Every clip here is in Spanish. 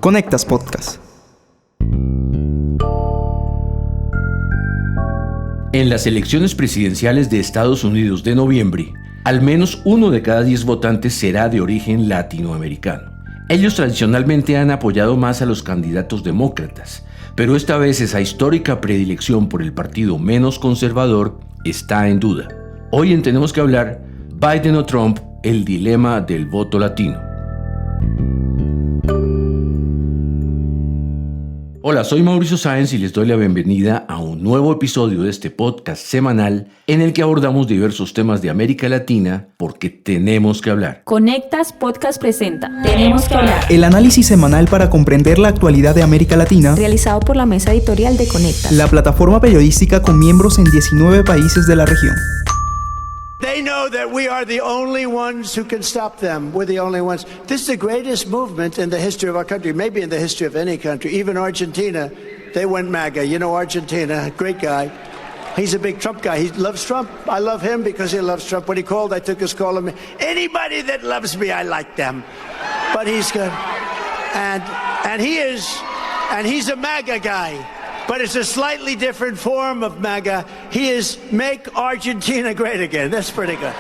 Conectas Podcast. En las elecciones presidenciales de Estados Unidos de noviembre, al menos 1 de cada 10 votantes será de origen latinoamericano. Ellos tradicionalmente han apoyado más a los candidatos demócratas, pero esta vez esa histórica predilección por el partido menos conservador está en duda. Hoy en Tenemos que Hablar, Biden o Trump, el dilema del voto latino. Hola, soy Mauricio Sáenz y les doy la bienvenida a un nuevo episodio de este podcast semanal en el que abordamos diversos temas de América Latina porque tenemos que hablar. Conectas Podcast presenta Tenemos que Hablar. El análisis semanal para comprender la actualidad de América Latina, Realizado por la mesa editorial de Conectas, la plataforma periodística con miembros en 19 países de la región. They know that we are the only ones who can stop them. We're the only ones. This is the greatest movement in the history of our country, maybe in the history of any country. Even Argentina, they went MAGA. You know Argentina, great guy. He's a big Trump guy. He loves Trump. I love him because he loves Trump. When he called, I took his call. Anybody that loves me, I like them. But he's good. And he's a MAGA guy. But it's a slightly different form of MAGA. He is Make Argentina Great Again. That's pretty good.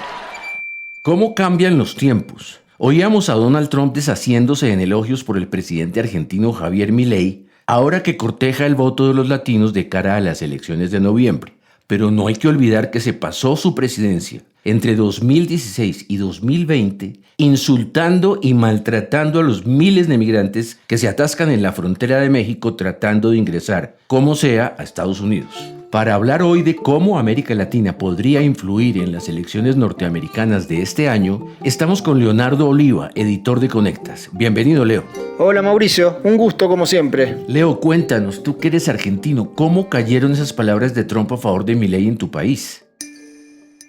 ¿Cómo cambian los tiempos? Oíamos a Donald Trump deshaciéndose en elogios por el presidente argentino Javier Milei, ahora que corteja el voto de los latinos de cara a las elecciones de noviembre. Pero no hay que olvidar que se pasó su presidencia entre 2016 y 2020 insultando y maltratando a los miles de migrantes que se atascan en la frontera de México tratando de ingresar, como sea, a Estados Unidos. Para hablar hoy de cómo América Latina podría influir en las elecciones norteamericanas de este año, estamos con Leonardo Oliva, editor de Conectas. Bienvenido, Leo. Hola Mauricio, un gusto como siempre. Leo, cuéntanos, tú que eres argentino, ¿cómo cayeron esas palabras de Trump a favor de Milei en tu país?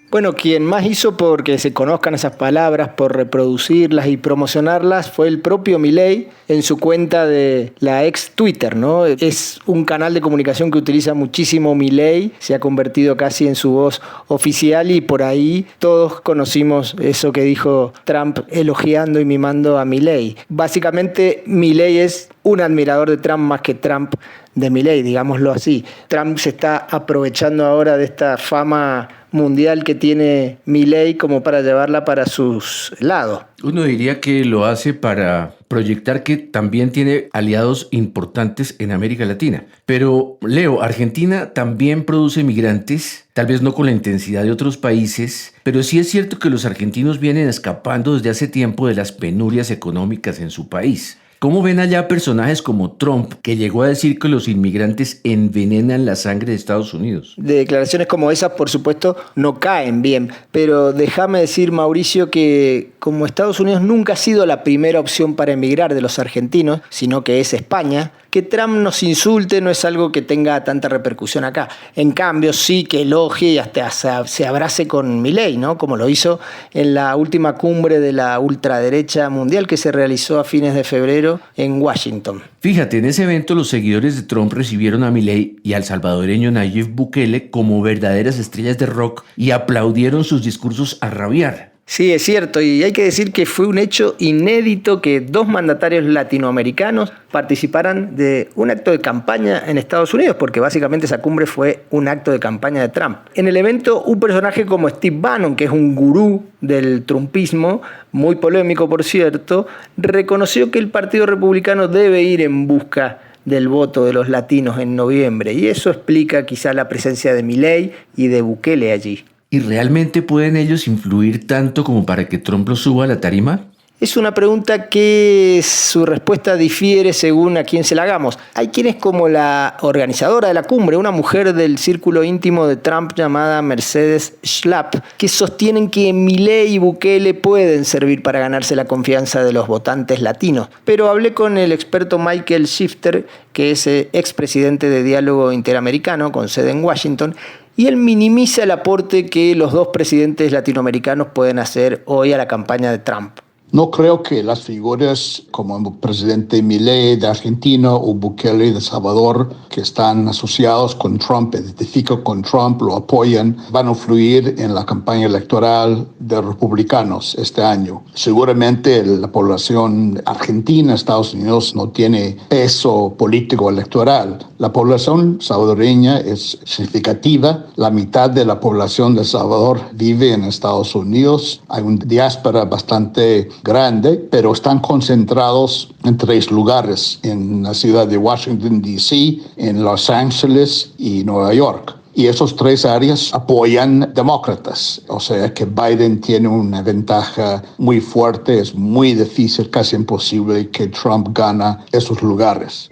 Bueno, quien más hizo porque se conozcan esas palabras, por reproducirlas y promocionarlas, fue el propio Milei en su cuenta de la ex Twitter, ¿no? Es un canal de comunicación que utiliza muchísimo Milei, se ha convertido casi en su voz oficial y por ahí todos conocimos eso que dijo Trump elogiando y mimando a Milei. Básicamente Milei es un admirador de Trump más que Trump de Milei, digámoslo así. Trump se está aprovechando ahora de esta fama mundial que tiene Milei como para llevarla para sus lados. Uno diría que lo hace para proyectar que también tiene aliados importantes en América Latina. Pero, Leo, Argentina también produce migrantes, tal vez no con la intensidad de otros países, pero sí es cierto que los argentinos vienen escapando desde hace tiempo de las penurias económicas en su país. ¿Cómo ven allá personajes como Trump, que llegó a decir que los inmigrantes envenenan la sangre de Estados Unidos? De declaraciones como esas, por supuesto, no caen bien. Pero déjame decir, Mauricio, que como Estados Unidos nunca ha sido la primera opción para emigrar de los argentinos, sino que es España, que Trump nos insulte no es algo que tenga tanta repercusión acá. En cambio, sí que elogie y hasta se abrace con Milei, ¿no? Como lo hizo en la última cumbre de la ultraderecha mundial que se realizó a fines de febrero en Washington. Fíjate, en ese evento los seguidores de Trump recibieron a Milei y al salvadoreño Nayib Bukele como verdaderas estrellas de rock y aplaudieron sus discursos a rabiar. Sí, es cierto, y hay que decir que fue un hecho inédito que dos mandatarios latinoamericanos participaran de un acto de campaña en Estados Unidos, porque básicamente esa cumbre fue un acto de campaña de Trump. En el evento, un personaje como Steve Bannon, que es un gurú del trumpismo, muy polémico por cierto, reconoció que el Partido Republicano debe ir en busca del voto de los latinos en noviembre, y eso explica quizá la presencia de Milei y de Bukele allí. ¿Y realmente pueden ellos influir tanto como para que Trump lo suba a la tarima? Es una pregunta que su respuesta difiere según a quién se la hagamos. Hay quienes, como la organizadora de la cumbre, una mujer del círculo íntimo de Trump llamada Mercedes Schlapp, que sostienen que Milei y Bukele pueden servir para ganarse la confianza de los votantes latinos. Pero hablé con el experto Michael Shifter, que es expresidente de Diálogo Interamericano con sede en Washington, y él minimiza el aporte que los dos presidentes latinoamericanos pueden hacer hoy a la campaña de Trump. No creo que las figuras como el presidente Milei de Argentina o Bukele de Salvador, que están asociados con Trump, identifican con Trump, lo apoyan, van a influir en la campaña electoral de republicanos este año. Seguramente la población argentina, Estados Unidos, no tiene peso político electoral. La población salvadoreña es significativa. La mitad de la población de El Salvador vive en Estados Unidos. Hay una diáspora bastante grande, pero están concentrados en 3 lugares, en la ciudad de Washington, D.C., en Los Ángeles y Nueva York. Y esos 3 áreas apoyan demócratas. O sea que Biden tiene una ventaja muy fuerte. Es muy difícil, casi imposible, que Trump gane esos lugares.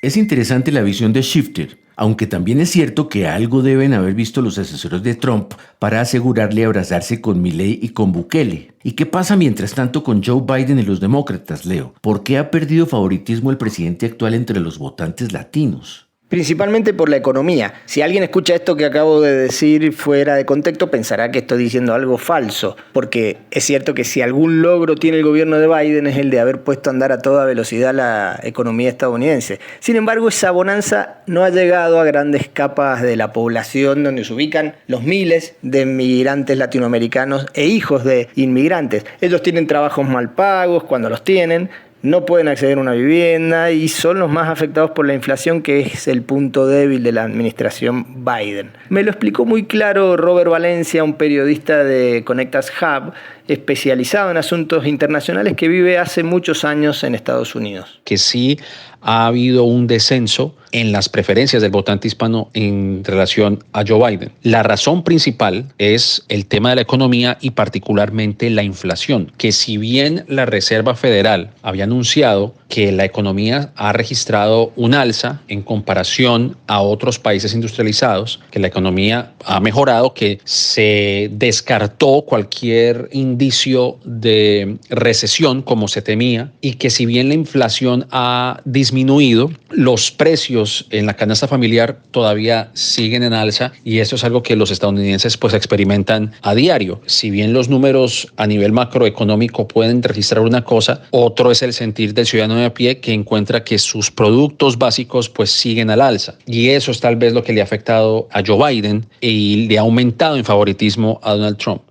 Es interesante la visión de Shifter, aunque también es cierto que algo deben haber visto los asesores de Trump para asegurarle abrazarse con Milei y con Bukele. ¿Y qué pasa mientras tanto con Joe Biden y los demócratas, Leo? ¿Por qué ha perdido favoritismo el presidente actual entre los votantes latinos? Principalmente por la economía. Si alguien escucha esto que acabo de decir fuera de contexto, pensará que estoy diciendo algo falso, porque es cierto que si algún logro tiene el gobierno de Biden es el de haber puesto a andar a toda velocidad la economía estadounidense. Sin embargo, esa bonanza no ha llegado a grandes capas de la población donde se ubican los miles de inmigrantes latinoamericanos e hijos de inmigrantes. Ellos tienen trabajos mal pagos cuando los tienen, no pueden acceder a una vivienda y son los más afectados por la inflación, que es el punto débil de la administración Biden. Me lo explicó muy claro Robert Valencia, un periodista de Connectas Hub, especializado en asuntos internacionales que vive hace muchos años en Estados Unidos. Que sí ha habido un descenso en las preferencias del votante hispano en relación a Joe Biden. La razón principal es el tema de la economía y particularmente la inflación, que si bien la Reserva Federal había anunciado que la economía ha registrado un alza en comparación a otros países industrializados, que la economía ha mejorado, que se descartó cualquier indicio de recesión como se temía y que si bien la inflación ha disminuido, los precios en la canasta familiar todavía siguen en alza y eso es algo que los estadounidenses pues experimentan a diario. Si bien los números a nivel macroeconómico pueden registrar una cosa, otro es el sentir del ciudadano de a pie que encuentra que sus productos básicos pues siguen al alza y eso es tal vez lo que le ha afectado a Joe Biden y le ha aumentado en favoritismo a Donald Trump.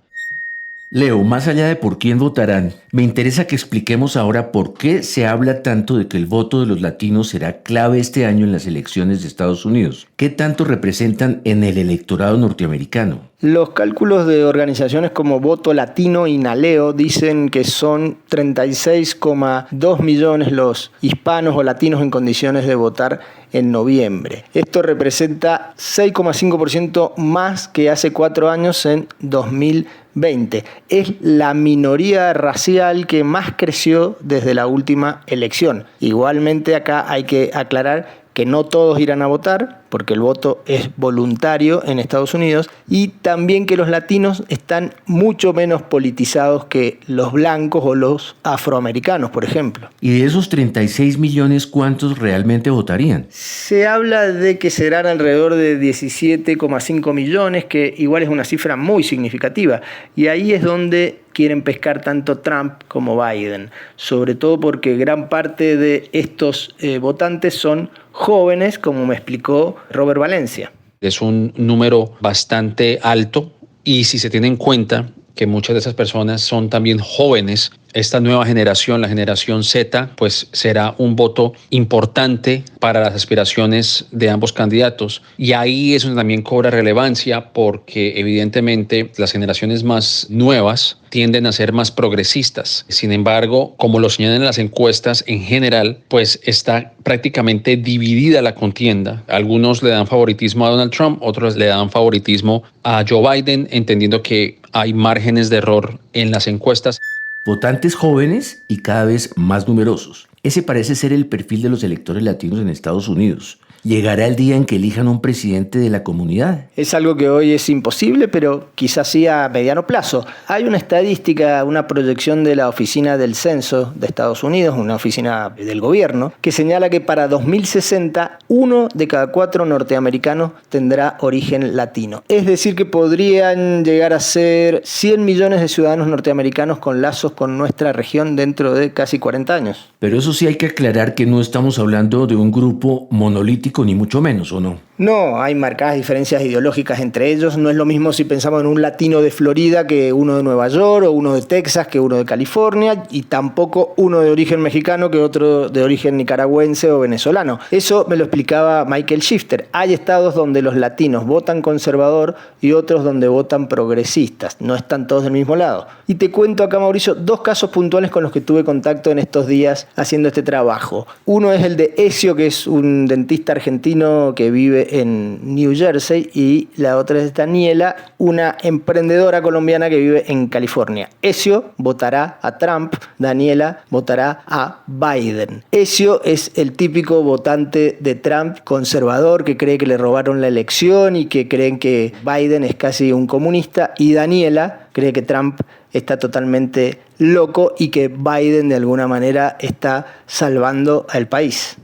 Leo, más allá de por quién votarán, me interesa que expliquemos ahora por qué se habla tanto de que el voto de los latinos será clave este año en las elecciones de Estados Unidos. ¿Qué tanto representan en el electorado norteamericano? Los cálculos de organizaciones como Voto Latino y Naleo dicen que son 36,2 millones los hispanos o latinos en condiciones de votar en noviembre. Esto representa 6,5% más que hace 4 años en 2020. Es la minoría racial que más creció desde la última elección. Igualmente acá hay que aclarar que no todos irán a votar, porque el voto es voluntario en Estados Unidos, y también que los latinos están mucho menos politizados que los blancos o los afroamericanos, por ejemplo. ¿Y de esos 36 millones cuántos realmente votarían? Se habla de que serán alrededor de 17,5 millones, que igual es una cifra muy significativa, y ahí es donde quieren pescar tanto Trump como Biden, sobre todo porque gran parte de estos votantes son jóvenes, como me explicó Robert Valencia. Es un número bastante alto y si se tiene en cuenta que muchas de esas personas son también jóvenes, esta nueva generación, la generación Z, pues será un voto importante para las aspiraciones de ambos candidatos. Y ahí es donde también cobra relevancia porque evidentemente las generaciones más nuevas tienden a ser más progresistas. Sin embargo, como lo señalan las encuestas en general, pues está prácticamente dividida la contienda. Algunos le dan favoritismo a Donald Trump, otros le dan favoritismo a Joe Biden, entendiendo que hay márgenes de error en las encuestas. Votantes jóvenes y cada vez más numerosos. Ese parece ser el perfil de los electores latinos en Estados Unidos. ¿Llegará el día en que elijan un presidente de la comunidad? Es algo que hoy es imposible, pero quizás sí a mediano plazo. Hay una estadística, una proyección de la Oficina del Censo de Estados Unidos, una oficina del gobierno, que señala que para 2060 1 de cada 4 norteamericanos tendrá origen latino. Es decir, que podrían llegar a ser 100 millones de ciudadanos norteamericanos con lazos con nuestra región dentro de casi 40 años. Pero eso sí hay que aclarar que no estamos hablando de un grupo monolítico ni mucho menos, ¿o no? No, hay marcadas diferencias ideológicas entre ellos. No es lo mismo si pensamos en un latino de Florida que uno de Nueva York, o uno de Texas que uno de California, y tampoco uno de origen mexicano que otro de origen nicaragüense o venezolano. Eso me lo explicaba Michael Shifter. Hay estados donde los latinos votan conservador y otros donde votan progresistas. No están todos del mismo lado. Y te cuento acá, Mauricio, 2 casos puntuales con los que tuve contacto en estos días haciendo este trabajo. Uno es el de Ezio, que es un dentista argentino que vive en New Jersey, y la otra es Daniela, una emprendedora colombiana que vive en California. Ezio votará a Trump, Daniela votará a Biden. Ezio es el típico votante de Trump conservador que cree que le robaron la elección y que creen que Biden es casi un comunista, y Daniela cree que Trump está totalmente loco y que Biden de alguna manera está salvando al país.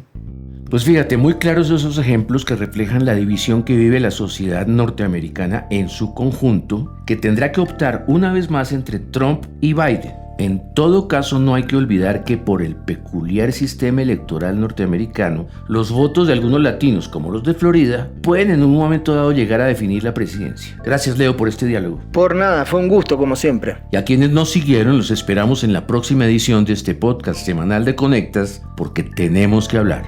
Pues fíjate, muy claros esos ejemplos que reflejan la división que vive la sociedad norteamericana en su conjunto, que tendrá que optar una vez más entre Trump y Biden. En todo caso, no hay que olvidar que por el peculiar sistema electoral norteamericano, los votos de algunos latinos, como los de Florida, pueden en un momento dado llegar a definir la presidencia. Gracias, Leo, por este diálogo. Por nada, fue un gusto como siempre. Y a quienes nos siguieron, los esperamos en la próxima edición de este podcast semanal de Conectas, porque tenemos que hablar.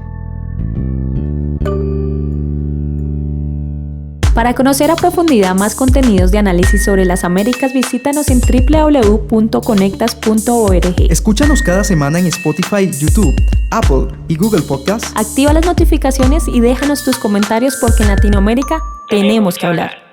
Para conocer a profundidad más contenidos de análisis sobre las Américas, visítanos en www.conectas.org. Escúchanos cada semana en Spotify, YouTube, Apple y Google Podcasts. Activa las notificaciones y déjanos tus comentarios, porque en Latinoamérica tenemos que hablar.